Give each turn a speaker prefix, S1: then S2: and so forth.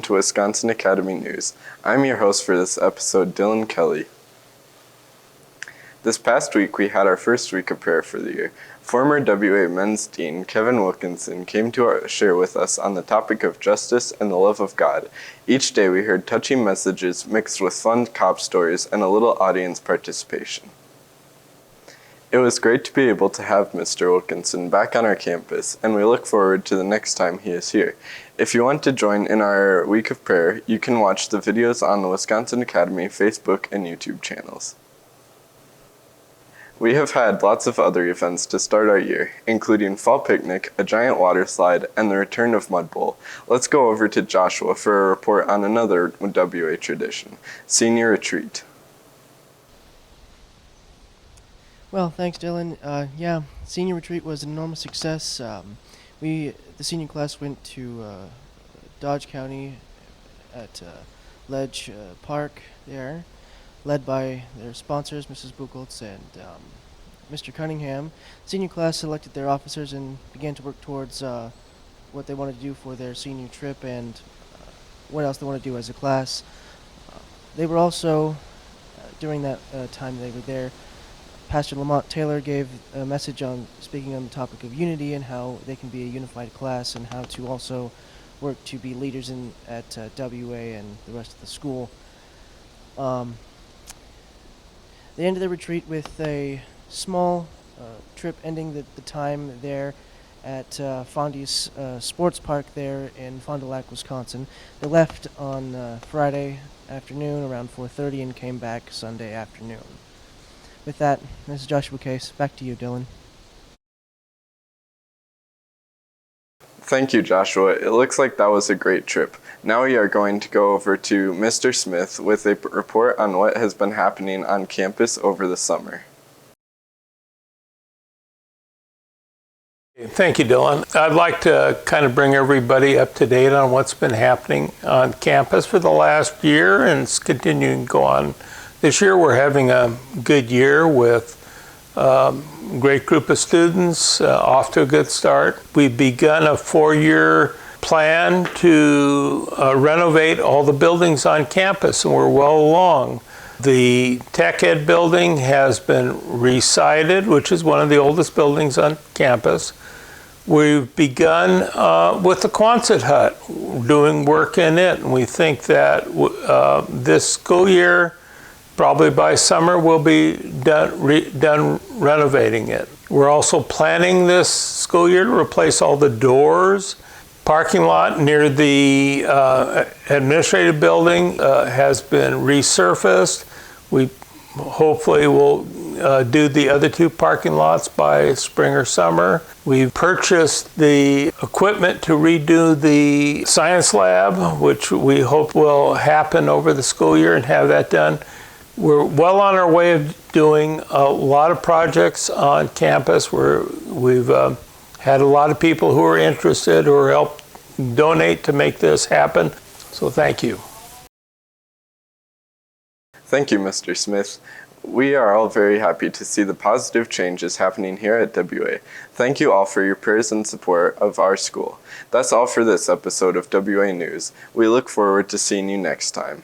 S1: to Wisconsin Academy News. I'm your host for this episode, Dylan Kelly. This past week, we had our first week of prayer for the year. Former WA Men's Dean Kevin Wilkinson came to share with us on the topic of justice and the love of God. Each day, we heard touching messages mixed with fun cop stories and a little audience participation. It was great to be able to have Mr. Wilkinson back on our campus, and we look forward to the next time he is here. If you want to join in our week of prayer, you can watch the videos on the Wisconsin Academy Facebook and YouTube channels. We have had lots of other events to start our year, including fall picnic, a giant water slide, and the return of Mud Bowl. Let's go over to Joshua for a report on another WA tradition, senior retreat.
S2: Well, thanks, Dylan. Senior retreat was an enormous success. The senior class went to Dodge County at Ledge Park there, led by their sponsors, Mrs. Buchholz and Mr. Cunningham. Senior class selected their officers and began to work towards what they wanted to do for their senior trip and what else they want to do as a class. They were also, during that time they were there, Pastor Lamont Taylor gave a message on speaking on the topic of unity and how they can be a unified class and how to also work to be leaders at WA and the rest of the school. They ended the retreat with a small trip ending the time there at Fondy's Sports Park there in Fond du Lac, Wisconsin. They left on Friday afternoon around 4:30 and came back Sunday afternoon. With that, this is Joshua Case. Back to you, Dylan.
S1: Thank you, Joshua. It looks like that was a great trip. Now we are going to go over to Mr. Smith with a report on what has been happening on campus over the summer.
S3: Thank you, Dylan. I'd like to kind of bring everybody up to date on what's been happening on campus for the last year, and it's continuing to go on. This year we're having a good year with a great group of students, off to a good start. We've begun a 4-year plan to renovate all the buildings on campus, and we're well along. The Tech Ed building has been re-sided, which is one of the oldest buildings on campus. We've begun with the Quonset hut, doing work in it, and we think that this school year, probably by summer, we'll be done renovating it. We're also planning this school year to replace all the doors. Parking lot near the administrative building has been resurfaced. We hopefully will do the other 2 parking lots by spring or summer. We've purchased the equipment to redo the science lab, which we hope will happen over the school year and have that done. We're well on our way of doing a lot of projects on campus. We've had a lot of people who are interested or help donate to make this happen. So thank you.
S1: Thank you, Mr. Smith. We are all very happy to see the positive changes happening here at WA. Thank you all for your prayers and support of our school. That's all for this episode of WA News. We look forward to seeing you next time.